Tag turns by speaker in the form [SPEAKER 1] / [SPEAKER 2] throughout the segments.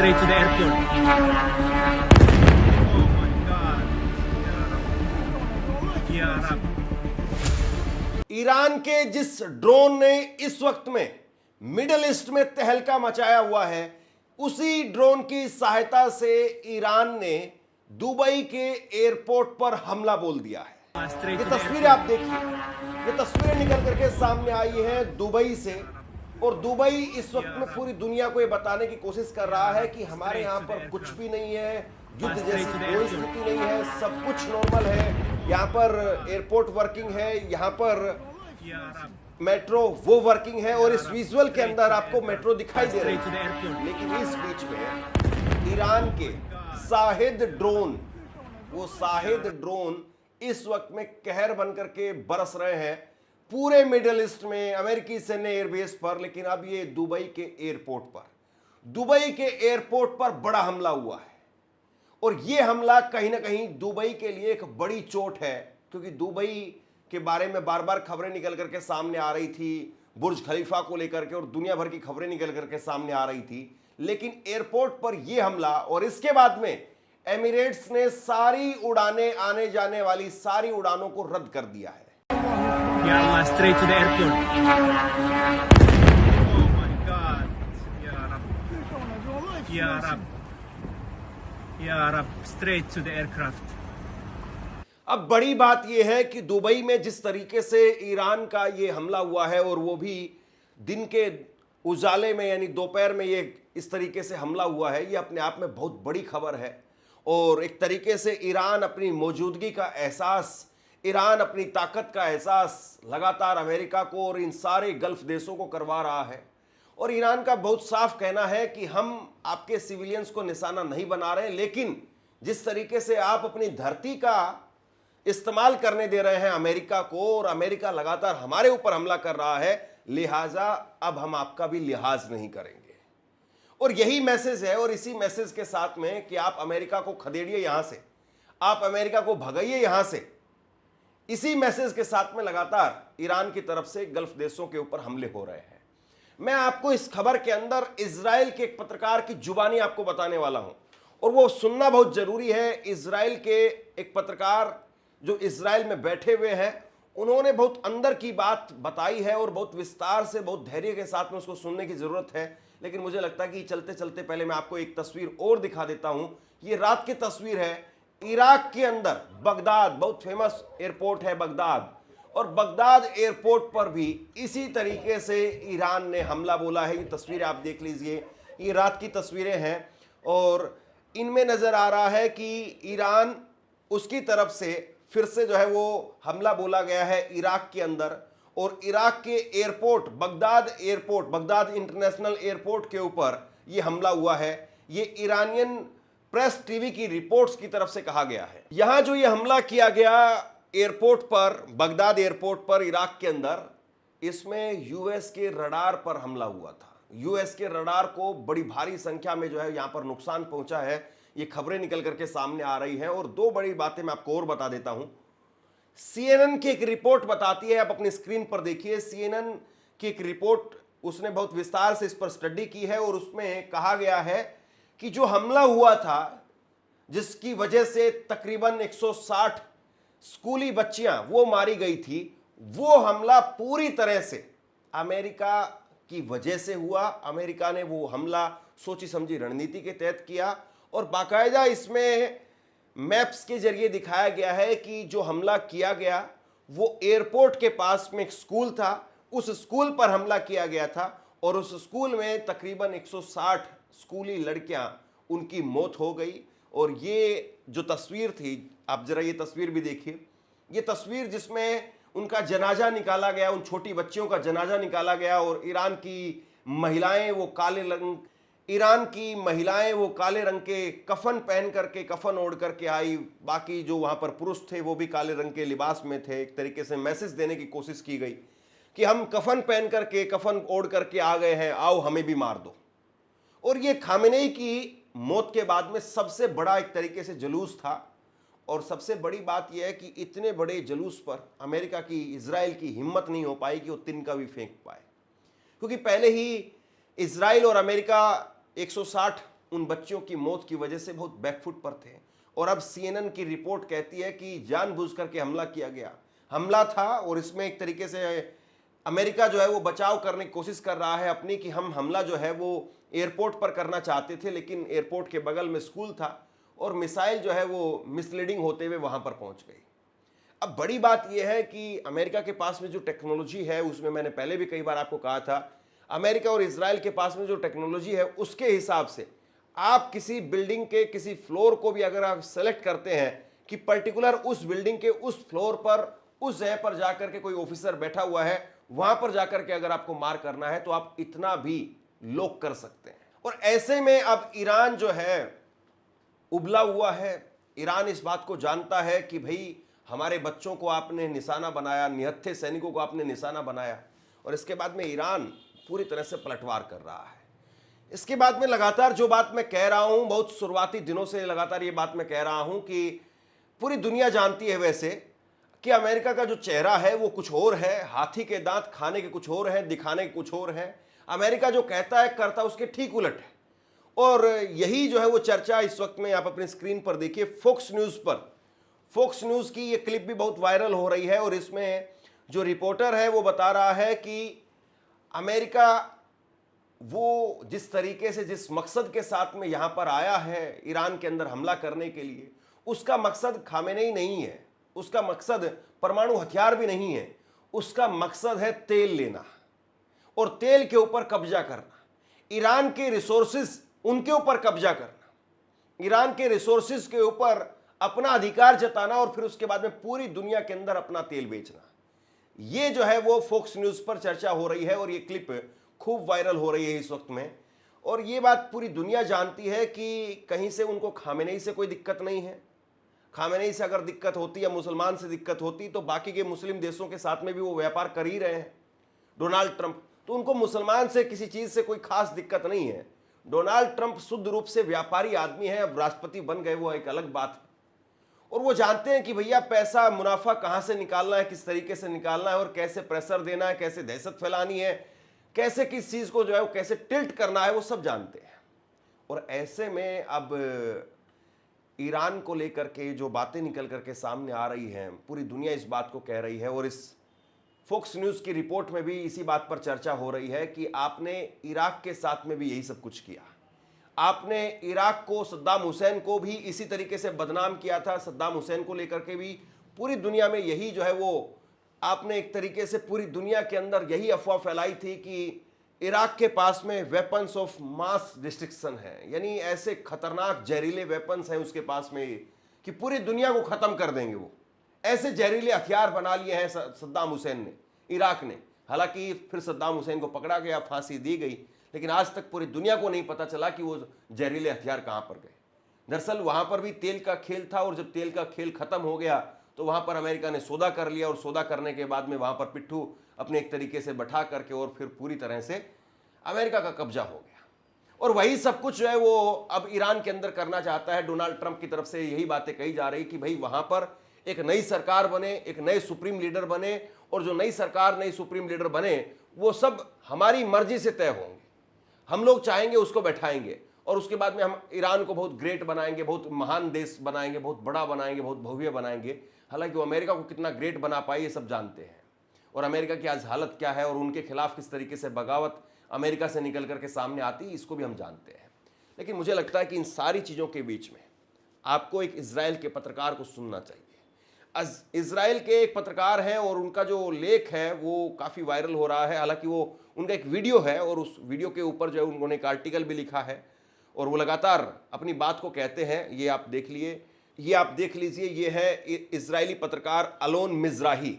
[SPEAKER 1] straight to the airport. Oh my God. Ya Rab.
[SPEAKER 2] Iran के जिस drone ने इस वक्त में मिडिल ईस्ट में तहलका मचाया हुआ है, उसी ड्रोन की सहायता से ईरान ने दुबई के एयरपोर्ट पर हमला बोल दिया है।
[SPEAKER 1] Straight
[SPEAKER 2] ये
[SPEAKER 1] to the
[SPEAKER 2] तस्वीरें आप देखिए, ये तस्वीरें निकल करके सामने आई हैं दुबई से, और दुबई इस वक्त में पूरी दुनिया को ये बताने की कोशिश कर रहा है कि हमारे यहाँ पर कुछ भी नहीं है, युद्ध जैसी कोई स्थिति नहीं है, सब कुछ नॉर्मल है, यहाँ पर एयरपोर्ट वर्किंग है, यहाँ पर
[SPEAKER 1] Ya Rab.
[SPEAKER 2] मेट्रो वो वर्किंग है, और इस विजुअल के अंदर आपको मेट्रो दिखाई दे रही
[SPEAKER 1] Straight to the
[SPEAKER 2] है।
[SPEAKER 1] airport.
[SPEAKER 2] लेकिन इस बीच में ईरान के शाहिद ड्रोन, वो शाहिद ड्रोन इस वक्त में कहर बन करके बरस रहे हैं पूरे मिडिल ईस्ट में, अमेरिकी सैन्य एयरबेस पर। लेकिन अब ये दुबई के एयरपोर्ट पर, दुबई के एयरपोर्ट पर बड़ा हमला हुआ है, और ये हमला कहीं ना कहीं दुबई के लिए एक बड़ी चोट है, क्योंकि दुबई के बारे में बार बार खबरें निकल करके सामने आ रही थी, बुर्ज खलीफा को लेकर के, और दुनिया भर की खबरें निकल करके सामने आ रही थी। लेकिन एयरपोर्ट पर यह हमला, और इसके बाद में एमिरेट्स ने सारी उड़ानें, आने जाने वाली सारी उड़ानों को रद्द कर दिया है।
[SPEAKER 1] Ya Allah, straight to the airport. Oh my God. Ya Rab. Ya Rab. Ya Rab. Straight to the aircraft.
[SPEAKER 2] अब बड़ी बात यह है कि दुबई में जिस तरीके से ईरान का ये हमला हुआ है, और वो भी दिन के उजाले में, यानी दोपहर में ये इस तरीके से हमला हुआ है, ये अपने आप में बहुत बड़ी खबर है। और एक तरीके से ईरान अपनी मौजूदगी का एहसास, ईरान अपनी ताकत का एहसास लगातार अमेरिका को और इन सारे गल्फ देशों को करवा रहा है। और ईरान का बहुत साफ कहना है कि हम आपके सिविलियंस को निशाना नहीं बना रहे, लेकिन जिस तरीके से आप अपनी धरती का इस्तेमाल करने दे रहे हैं अमेरिका को, और अमेरिका लगातार हमारे ऊपर हमला कर रहा है, लिहाजा अब हम आपका भी लिहाज नहीं करेंगे। और यही मैसेज है, और इसी मैसेज के साथ में कि आप अमेरिका को खदेड़िए यहां से, आप अमेरिका को भगाइए यहां से, इसी मैसेज के साथ में लगातार ईरान की तरफ से गल्फ देशों के ऊपर हमले हो रहे हैं। मैं आपको इस खबर के अंदर इजराइल के एक पत्रकार की जुबानी आपको बताने वाला हूं, और वो सुनना बहुत जरूरी है। इजराइल के एक पत्रकार जो इजराइल में बैठे हुए हैं, उन्होंने बहुत अंदर की बात बताई है, और बहुत विस्तार से, बहुत धैर्य के साथ में उसको सुनने की जरूरत है। लेकिन मुझे लगता है कि चलते चलते पहले मैं आपको एक तस्वीर और दिखा देता हूं। ये रात की तस्वीर है, इराक के अंदर बगदाद, बहुत फेमस एयरपोर्ट है बगदाद, और बगदाद एयरपोर्ट पर भी इसी तरीके से ईरान ने हमला बोला है। ये तस्वीरें आप देख लीजिए, ये रात की तस्वीरें हैं, और इनमें नजर आ रहा है कि ईरान, उसकी तरफ से फिर से जो है वो हमला बोला गया है इराक के अंदर। और इराक के airport, Baghdad airport, Baghdad international airport के ऊपर ये हमला हुआ है। ये ईरानियन प्रेस टीवी की रिपोर्ट्स की तरफ से कहा गया है। यहां जो ये हमला किया गया एयरपोर्ट पर, बगदाद एयरपोर्ट पर इराक के अंदर, इसमें यूएस के रडार पर हमला हुआ था। यूएस के रडार को बड़ी भारी संख्या में जो है यहां पर नुकसान पहुंचा है, ये खबरें निकल करके सामने आ रही हैं। और दो बड़ी बातें मैं आपको और बता देता हूं। सीएनएन की एक रिपोर्ट बताती है, आप अपनी स्क्रीन पर देखिए, सीएनएन की एक रिपोर्ट, उसने बहुत विस्तार से इस पर स्टडी की है, और उसमें कहा गया है कि जो हमला हुआ था, जिसकी वजह से तकरीबन 160 स्कूली बच्चियां वो मारी गई थी, वो हमला पूरी तरह से अमेरिका की वजह से हुआ। अमेरिका ने वो हमला सोची समझी रणनीति के तहत किया, और बाकायदा इसमें मैप्स के जरिए दिखाया गया है कि जो हमला किया गया वो एयरपोर्ट के पास में एक स्कूल था, उस स्कूल पर हमला किया गया था, और उस स्कूल में तकरीबन 160 स्कूली लड़कियां, उनकी मौत हो गई। और ये जो तस्वीर थी, आप जरा ये तस्वीर भी देखिए, ये तस्वीर जिसमें उनका जनाजा निकाला गया, उन छोटी बच्चियों का जनाजा निकाला गया, और ईरान की महिलाएं वो काले रंग के कफन पहन करके, कफन ओढ़ करके आई। बाकी जो वहां पर पुरुष थे वो भी काले रंग के लिबास में थे। एक तरीके से मैसेज देने की कोशिश की गई कि हम कफन पहन करके, कफन ओढ़ करके आ गए हैं, आओ हमें भी मार दो। और ये खामेनेई की मौत के बाद में सबसे बड़ा एक तरीके से जुलूस था। और सबसे बड़ी बात यह है कि इतने बड़े जुलूस पर अमेरिका की, इजराइल की हिम्मत नहीं हो पाई कि वो तिनका भी फेंक पाए, क्योंकि पहले ही इजराइल और अमेरिका 160 उन बच्चियों की मौत की वजह से बहुत बैकफुट पर थे। और अब सीएनएन की रिपोर्ट कहती है कि जानबूझ करके हमला किया गया, हमला था। और इसमें एक तरीके से अमेरिका जो है वो बचाव करने की कोशिश कर रहा है अपनी, कि हम हमला जो है वो एयरपोर्ट पर करना चाहते थे, लेकिन एयरपोर्ट के बगल में स्कूल था और मिसाइल जो है वो मिसलीडिंग होते हुए वहां पर पहुंच गई। अब बड़ी बात यह है कि अमेरिका के पास में जो टेक्नोलॉजी है, उसमें मैंने पहले भी कई बार आपको कहा था, अमेरिका और इजराइल के पास में जो टेक्नोलॉजी है उसके हिसाब से आप किसी बिल्डिंग के किसी फ्लोर को भी अगर आप सेलेक्ट करते हैं कि पर्टिकुलर उस बिल्डिंग के उस फ्लोर पर उस जगह पर जाकर के कोई ऑफिसर बैठा हुआ है, वहां पर जाकर के अगर आपको मार करना है तो आप इतना भी लोग कर सकते हैं। और ऐसे में अब ईरान जो है उबला हुआ है। ईरान इस बात को जानता है कि भाई हमारे बच्चों को आपने निशाना बनाया, निहत्थे सैनिकों को आपने निशाना बनाया, और इसके बाद में ईरान पूरी तरह से पलटवार कर रहा है। इसके बाद में लगातार जो बात मैं कह रहा हूं, बहुत शुरुआती दिनों से लगातार ये बात मैं कह रहा हूं कि पूरी दुनिया जानती है वैसे कि अमेरिका का जो चेहरा है वो कुछ और है, हाथी के दांत खाने के कुछ और हैं, दिखाने के कुछ और हैं। अमेरिका जो कहता है करता उसके ठीक उलट है। और यही जो है वो चर्चा इस वक्त में आप अपनी स्क्रीन पर देखिए, फॉक्स न्यूज पर, फॉक्स न्यूज की ये क्लिप भी बहुत वायरल हो रही है। और इसमें जो रिपोर्टर है वो बता रहा है कि अमेरिका वो जिस तरीके से जिस मकसद के साथ में यहां पर आया है ईरान के अंदर हमला करने के लिए, उसका मकसद खामेनेई नहीं है, उसका मकसद परमाणु हथियार भी नहीं है, उसका मकसद है तेल लेना और तेल के ऊपर कब्जा करना, ईरान के रिसोर्सेज उनके ऊपर कब्जा करना, ईरान के रिसोर्सेज के ऊपर अपना अधिकार जताना और फिर उसके बाद में पूरी दुनिया के अंदर अपना तेल बेचना। ये जो है वो फॉक्स न्यूज पर चर्चा हो रही है और ये क्लिप खूब वायरल हो रही है इस वक्त में। और ये बात पूरी दुनिया जानती है कि कहीं से उनको खामेनेई से कोई दिक्कत नहीं है। खामेनेई से अगर दिक्कत होती या मुसलमान से दिक्कत होती तो बाकी के मुस्लिम देशों के साथ में भी वो व्यापार कर ही रहे हैं। डोनाल्ड ट्रंप, तो उनको मुसलमान से किसी चीज से कोई खास दिक्कत नहीं है। डोनाल्ड ट्रंप शुद्ध रूप से व्यापारी आदमी है, अब राष्ट्रपति बन गए वो एक अलग बात है। और वो जानते हैं कि भैया पैसा मुनाफा कहां से निकालना है, किस तरीके से निकालना है और कैसे प्रेशर देना है, कैसे दहशत फैलानी है, कैसे किस चीज को जो है वो कैसे टिल्ट करना है, वो सब जानते हैं। और ऐसे में अब ईरान को लेकर के जो बातें निकल करके सामने आ रही हैं, पूरी दुनिया इस बात को कह रही है और इस फॉक्स न्यूज की रिपोर्ट में भी इसी बात पर चर्चा हो रही है कि आपने इराक के साथ में भी यही सब कुछ किया। आपने इराक को, सद्दाम हुसैन को भी इसी तरीके से बदनाम किया था। सद्दाम हुसैन को लेकर के भी पूरी दुनिया में यही जो है वो आपने एक तरीके से पूरी दुनिया के अंदर यही अफवाह फैलाई थी कि इराक के पास में वेपन्स ऑफ मास डिस्ट्रक्शन है, यानी ऐसे खतरनाक जहरीले वेपन्स हैं उसके पास में कि पूरी दुनिया को खत्म कर देंगे। वो ऐसे जहरीले हथियार बना लिए हैं सद्दाम हुसैन ने, इराक ने। हालांकि फिर सद्दाम हुसैन को पकड़ा गया, फांसी दी गई, लेकिन आज तक पूरी दुनिया को नहीं पता चला कि वो जहरीले हथियार कहां पर गए। दरअसल वहां पर भी तेल का खेल था और जब तेल का खेल खत्म हो गया तो वहां पर अमेरिका ने सौदा कर लिया और सौदा करने के बाद में वहां पर पिट्ठू अपने एक तरीके से बैठा करके और फिर पूरी तरह से अमेरिका का कब्जा हो गया। और वही सब कुछ जो है वो अब ईरान के अंदर करना चाहता है। डोनाल्ड ट्रंप की तरफ से यही बातें कही जा रही कि भाई वहां पर एक नई सरकार बने, एक नए सुप्रीम लीडर बने, और जो नई सरकार नई सुप्रीम लीडर बने वो सब हमारी मर्जी से तय होंगे। हम लोग चाहेंगे उसको बैठाएंगे और उसके बाद में हम ईरान को बहुत ग्रेट बनाएंगे, बहुत महान देश बनाएंगे, बहुत बड़ा बनाएंगे, बहुत भव्य बनाएंगे। हालांकि वो अमेरिका को कितना ग्रेट बना पाए ये सब जानते हैं, और अमेरिका की आज हालत क्या है और उनके खिलाफ किस तरीके से बगावत अमेरिका से निकल करके सामने आती है, इसको भी हम जानते हैं। लेकिन मुझे लगता है कि इन सारी चीज़ों के बीच में आपको एक इजराइल के पत्रकार को सुनना चाहिए। इजराइल के एक पत्रकार हैं और उनका जो लेख है वो काफ़ी वायरल हो रहा है। हालांकि वो उनका एक वीडियो है और उस वीडियो के ऊपर जो है उन्होंने एक आर्टिकल भी लिखा है और वो लगातार अपनी बात को कहते हैं। ये आप देख लीजिए। ये है इजरायली पत्रकार अलोन मिज़राही।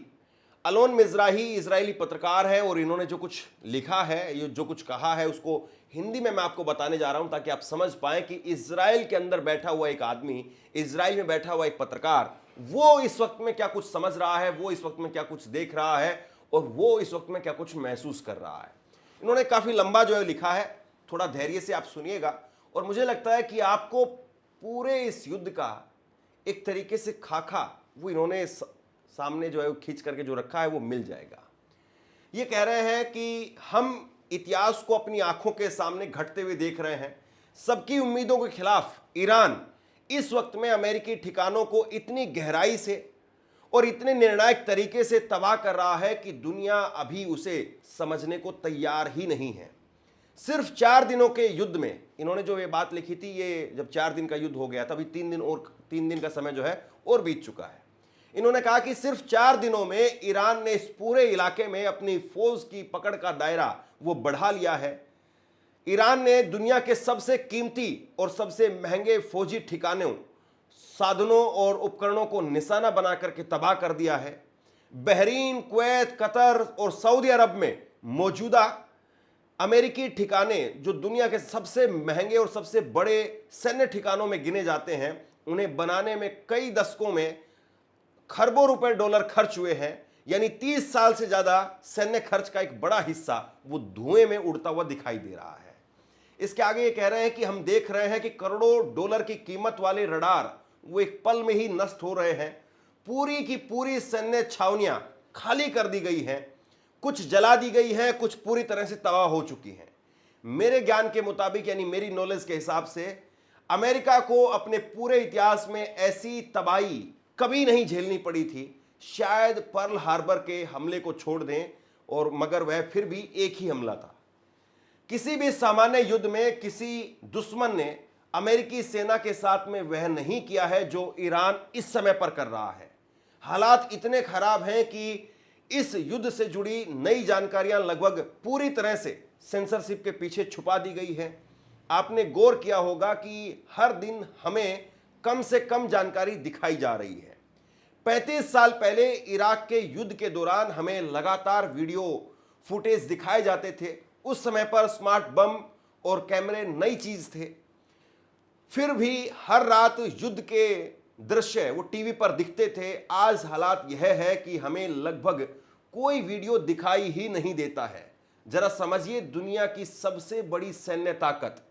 [SPEAKER 2] अलोन मिज़राही इजरायली पत्रकार है और इन्होंने जो कुछ लिखा है, ये जो कुछ कहा है, उसको हिंदी में मैं आपको बताने जा रहा हूं ताकि आप समझ पाएं कि इजराइल के अंदर बैठा हुआ एक आदमी, इजराइल में बैठा हुआ एक पत्रकार, वो इस वक्त में क्या कुछ समझ रहा है, वो इस वक्त में क्या कुछ देख रहा है और वो इस वक्त में क्या कुछ महसूस कर रहा है। इन्होंने काफ़ी लंबा जो है लिखा है, थोड़ा धैर्य से आप सुनिएगा और मुझे लगता है कि आपको पूरे इस युद्ध का एक तरीके से खाका वो इन्होंने सामने जो है खींच करके जो रखा है वो मिल जाएगा। ये कह रहे हैं कि हम इतिहास को अपनी आंखों के सामने घटते हुए देख रहे हैं। सबकी उम्मीदों के खिलाफ ईरान इस वक्त में अमेरिकी ठिकानों को इतनी गहराई से और इतने निर्णायक तरीके से तबाह कर रहा है कि दुनिया अभी उसे समझने को तैयार ही नहीं है। सिर्फ 4 दिनों के युद्ध में इन्होंने जो ये बात लिखी थी, ये जब 4 दिन का युद्ध हो गया तभी 3 दिन का समय जो है और बीत चुका है। इन्होंने कहा कि सिर्फ 4 दिनों में ईरान ने इस पूरे इलाके में अपनी फौज की पकड़ का दायरा वो बढ़ा लिया है। ईरान ने दुनिया के सबसे कीमती और सबसे महंगे फौजी ठिकानों, साधनों और उपकरणों को निशाना बना करके तबाह कर दिया है। बहरीन, कुवैत, कतर और सऊदी अरब में मौजूदा अमेरिकी ठिकाने जो दुनिया के सबसे महंगे और सबसे बड़े सैन्य ठिकानों में गिने जाते हैं, उन्हें बनाने में कई दशकों में खरबों रुपए डॉलर खर्च हुए हैं। यानी 30 साल से ज्यादा सैन्य खर्च का एक बड़ा हिस्सा वो धुएं में उड़ता हुआ दिखाई दे रहा है। इसके आगे ये कह रहे हैं कि हम देख रहे हैं कि करोड़ों डॉलर की कीमत वाले रडार वो एक पल में ही नष्ट हो रहे हैं। पूरी की पूरी सैन्य छावनियां खाली कर दी गई हैं, कुछ जला दी गई हैं, कुछ पूरी तरह से तबाह हो चुकी हैं। मेरे ज्ञान के मुताबिक, यानी मेरी नॉलेज के हिसाब से, अमेरिका को अपने पूरे इतिहास में ऐसी तबाही कभी नहीं झेलनी पड़ी थी। शायद पर्ल हार्बर के हमले को छोड़ दें, और मगर वह फिर भी एक ही हमला था। किसी भी सामान्य युद्ध में किसी दुश्मन ने अमेरिकी सेना के साथ में वह नहीं किया है जो ईरान इस समय पर कर रहा है। हालात इतने खराब हैं कि इस युद्ध से जुड़ी नई जानकारियां लगभग पूरी तरह से सेंसरशिप के पीछे छुपा दी गई है। आपने गौर किया होगा कि हर दिन हमें कम से कम जानकारी दिखाई जा रही है। 35 साल पहले इराक के युद्ध के दौरान हमें लगातार वीडियो फुटेज दिखाए जाते थे। उस समय पर स्मार्ट बम और कैमरे नई चीज थे। फिर भी हर रात युद्ध के दृश्य वो टीवी पर दिखते थे। आज हालात यह है कि हमें लगभग कोई वीडियो दिखाई ही नहीं देता है। जरा समझिए, दुनिया की सबसे बड़ी सैन्य ताकत,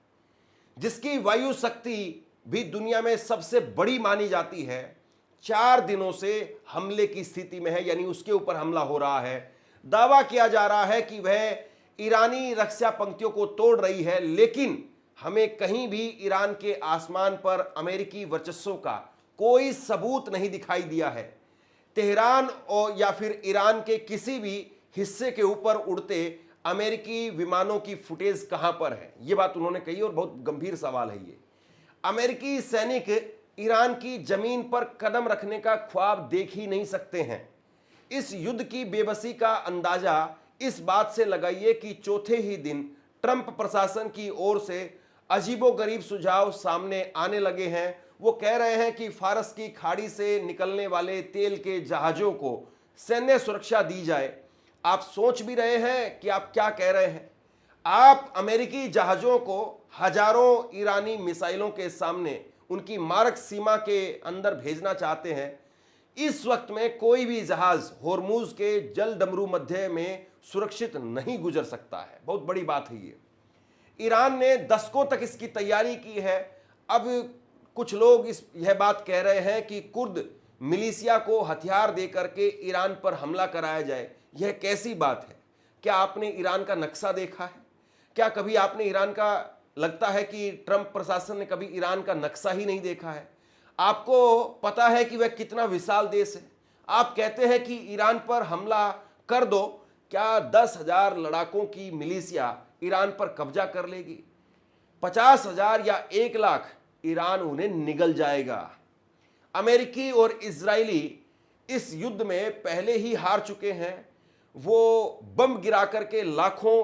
[SPEAKER 2] जिसकी वायु शक्ति भी दुनिया में सबसे बड़ी मानी जाती है, 4 दिनों से हमले की स्थिति में है। यानी उसके ऊपर हमला हो रहा है। दावा किया जा रहा है कि वह ईरानी रक्षा पंक्तियों को तोड़ रही है, लेकिन हमें कहीं भी ईरान के आसमान पर अमेरिकी वर्चस्व का कोई सबूत नहीं दिखाई दिया है। तेहरान और या फिर ईरान के किसी भी हिस्से के ऊपर उड़ते अमेरिकी विमानों की फुटेज कहां पर है, यह बात उन्होंने कही, और बहुत गंभीर सवाल है ये। अमेरिकी सैनिक ईरान की जमीन पर कदम रखने का ख्वाब देख ही नहीं सकते हैं। इस युद्ध की बेबसी का अंदाजा इस बात से लगाइए कि चौथे ही दिन ट्रंप प्रशासन की ओर से अजीबोगरीब सुझाव सामने आने लगे हैं। वो कह रहे हैं कि फारस की खाड़ी से निकलने वाले तेल के जहाजों को सैन्य सुरक्षा दी जाए। आप सोच भी रहे हैं कि आप क्या कह रहे हैं। आप अमेरिकी जहाजों को हजारों ईरानी मिसाइलों के सामने उनकी मारक सीमा के अंदर भेजना चाहते हैं। इस वक्त में कोई भी जहाज होर्मुज के जल डमरू मध्य में सुरक्षित नहीं गुजर सकता है। बहुत बड़ी बात है ये। ईरान ने दशकों तक इसकी तैयारी की है। अब कुछ लोग यह बात कह रहे हैं कि कुर्द मिलिशिया को हथियार देकर के ईरान पर हमला कराया जाए। यह कैसी बात है? क्या आपने ईरान का नक्शा देखा है? क्या कभी आपने ईरान का, लगता है कि ट्रंप प्रशासन ने कभी ईरान का नक्शा ही नहीं देखा है। आपको पता है कि वह कितना विशाल देश है। आप कहते हैं कि ईरान पर हमला कर दो। क्या 10,000 लड़ाकों की मिलिशिया ईरान पर कब्जा कर लेगी? 50,000 या 1 लाख ईरान उन्हें निगल जाएगा। अमेरिकी और इजरायली इस युद्ध में पहले ही हार चुके हैं। वो बम गिरा करके लाखों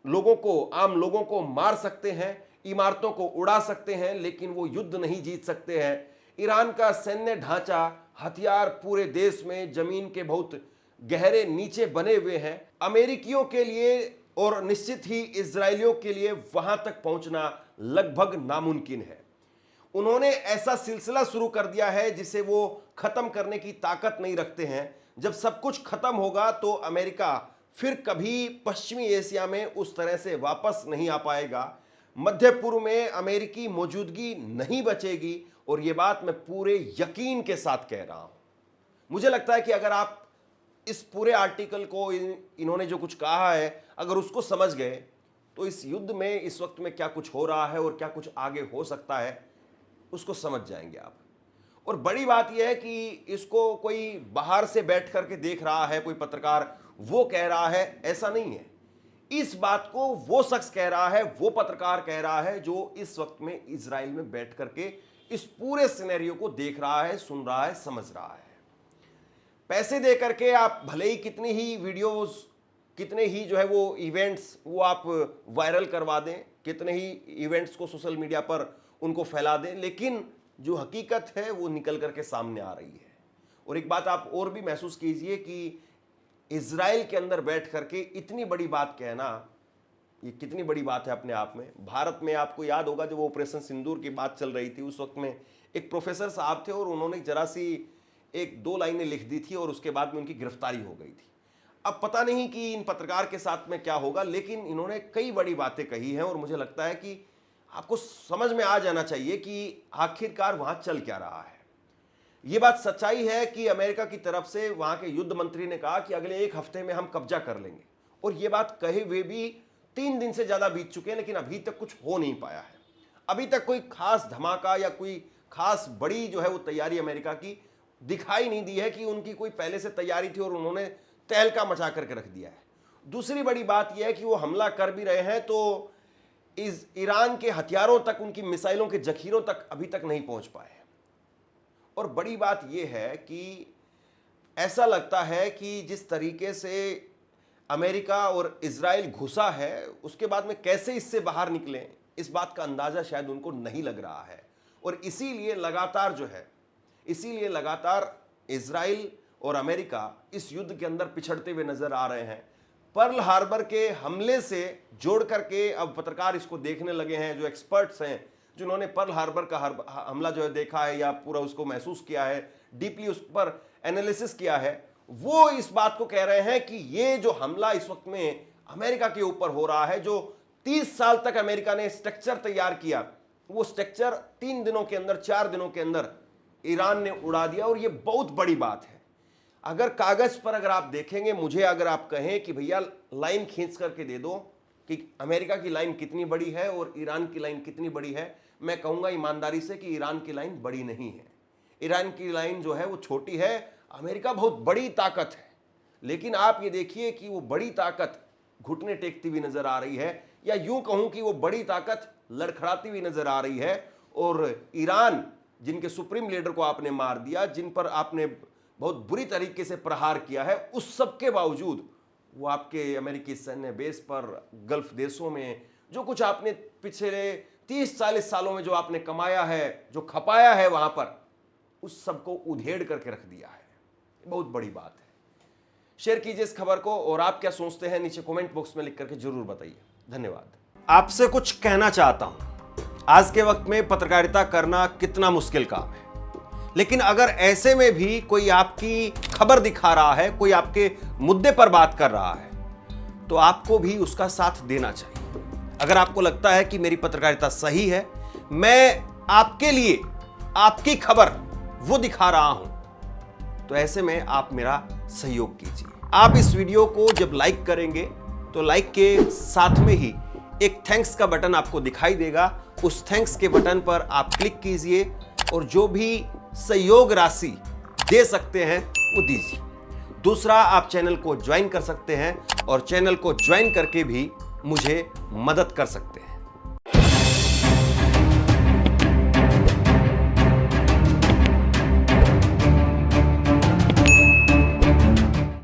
[SPEAKER 2] लोगों को, आम लोगों को मार सकते हैं, इमारतों को उड़ा सकते हैं, लेकिन वो युद्ध नहीं जीत सकते हैं। ईरान का सैन्य ढांचा, हथियार पूरे देश में जमीन के बहुत गहरे नीचे बने हुए हैं। अमेरिकियों के लिए और निश्चित ही इजरायलियों के लिए वहां तक पहुंचना लगभग नामुमकिन है। उन्होंने ऐसा सिलसिला शुरू कर दिया है जिसे वो खत्म करने की ताकत नहीं रखते हैं। जब सब कुछ खत्म होगा तो अमेरिका फिर कभी पश्चिमी एशिया में उस तरह से वापस नहीं आ पाएगा। मध्य पूर्व में अमेरिकी मौजूदगी नहीं बचेगी, और ये बात मैं पूरे यकीन के साथ कह रहा हूं। मुझे लगता है कि अगर आप इस पूरे आर्टिकल को, इन्होंने जो कुछ कहा है, अगर उसको समझ गए तो इस युद्ध में इस वक्त में क्या कुछ हो रहा है और क्या कुछ आगे हो सकता है उसको समझ जाएंगे आप। और बड़ी बात यह है कि इसको कोई बाहर से बैठ करके देख रहा है, कोई पत्रकार वो कह रहा है, ऐसा नहीं है। इस बात को वो शख्स कह रहा है, वो पत्रकार कह रहा है जो इस वक्त में इजराइल में बैठ करके इस पूरे सिनेरियो को देख रहा है, सुन रहा है, समझ रहा है। पैसे दे करके आप भले ही कितनी ही वीडियोस, कितने ही जो है वो इवेंट्स वो आप वायरल करवा दें, कितने ही इवेंट्स को सोशल मीडिया पर उनको फैला दें, लेकिन जो हकीकत है वो निकल करके सामने आ रही है। और एक बात आप और भी महसूस कीजिए कि इजराइल के अंदर बैठ करके इतनी बड़ी बात कहना, ये कितनी बड़ी बात है अपने आप में। भारत में आपको याद होगा जब ऑपरेशन सिंदूर की बात चल रही थी, उस वक्त में एक प्रोफेसर साहब थे और उन्होंने जरा सी 1-2 लाइनें लिख दी थी और उसके बाद में उनकी गिरफ्तारी हो गई थी। अब पता नहीं कि इन पत्रकार के साथ में क्या होगा, लेकिन इन्होंने कई बड़ी बातें कही हैं और मुझे लगता है कि आपको समझ में आ जाना चाहिए कि आखिरकार वहां चल क्या रहा है। यह बात सच्चाई है कि अमेरिका की तरफ से वहां के युद्ध मंत्री ने कहा कि अगले 1 हफ्ते में हम कब्जा कर लेंगे, और यह बात कहे हुए भी 3 दिन से ज्यादा बीत चुके हैं, लेकिन अभी तक कुछ हो नहीं पाया है। अभी तक कोई खास धमाका या कोई खास बड़ी जो है वो तैयारी अमेरिका की दिखाई नहीं दी है कि उनकी कोई पहले से तैयारी थी और उन्होंने तहलका मचा करके रख दिया है। दूसरी बड़ी बात यह है कि वो हमला कर भी रहे हैं तो इस ईरान के हथियारों तक, उनकी मिसाइलों के जखीरों तक अभी तक नहीं पहुंच पाए। और बड़ी बात यह है कि ऐसा लगता है कि जिस तरीके से अमेरिका और इजराइल घुसा है, उसके बाद में कैसे इससे बाहर निकलें, इस बात का अंदाजा शायद उनको नहीं लग रहा है। और इसीलिए लगातार इजराइल और अमेरिका इस युद्ध के अंदर पिछड़ते हुए नजर आ रहे हैं। पर्ल हार्बर के हमले से जोड़ करके अब पत्रकार इसको देखने लगे हैं, जो एक्सपर्ट्स हैं, जिन्होंने पर्ल हार्बर का हमला जो है देखा है या पूरा उसको महसूस किया है, डीपली उस पर एनालिसिस किया है, वो इस बात को कह रहे हैं कि ये जो हमला इस वक्त में अमेरिका के ऊपर हो रहा है, जो 30 साल तक अमेरिका ने स्ट्रक्चर तैयार किया, वो स्ट्रक्चर 3 दिनों के अंदर, 4 दिनों के अंदर ईरान ने उड़ा दिया। और ये बहुत बड़ी बात है। अगर कागज पर अगर आप देखेंगे, मुझे अगर आप कहें कि भैया लाइन खींच करके दे दो कि अमेरिका की लाइन कितनी बड़ी है और ईरान की लाइन कितनी बड़ी है, मैं कहूंगा ईमानदारी से कि ईरान की लाइन बड़ी नहीं है। ईरान की लाइन जो है वो छोटी है। अमेरिका बहुत बड़ी ताकत है, लेकिन आप ये देखिए कि वो बड़ी ताकत घुटने टेकती हुई नजर आ रही है, या यूं कहूं कि वो बड़ी ताकत लड़खड़ाती हुई नजर आ रही है। और ईरान, जिनके सुप्रीम लीडर को आपने मार दिया, जिन पर आपने बहुत बुरी तरीके से प्रहार किया है, उस सब के बावजूद वो आपके अमेरिकी सैन्य बेस पर, गल्फ देशों में जो कुछ आपने पिछले 30-40 सालों में जो आपने कमाया है, जो खपाया है वहां पर, उस सब को उधेड़ करके रख दिया है। बहुत बड़ी बात है। शेयर कीजिए इस खबर को, और आप क्या सोचते हैं नीचे कमेंट बॉक्स में लिख करके जरूर बताइए। धन्यवाद। आपसे कुछ कहना चाहता हूं। आज के वक्त में पत्रकारिता करना कितना मुश्किल काम है, लेकिन अगर ऐसे में भी कोई आपकी खबर दिखा रहा है, कोई आपके मुद्दे पर बात कर रहा है, तो आपको भी उसका साथ देना चाहिए। अगर आपको लगता है कि मेरी पत्रकारिता सही है, मैं आपके लिए आपकी खबर वो दिखा रहा हूं, तो ऐसे में आप मेरा सहयोग कीजिए। आप इस वीडियो को जब लाइक करेंगे तो लाइक के साथ में ही एक थैंक्स का बटन आपको दिखाई देगा। उस थैंक्स के बटन पर आप क्लिक कीजिए और जो भी सहयोग राशि दे सकते हैं वो दीजिए। दूसरा, आप चैनल को ज्वाइन कर सकते हैं और चैनल को ज्वाइन करके भी मुझे मदद कर सकते हैं।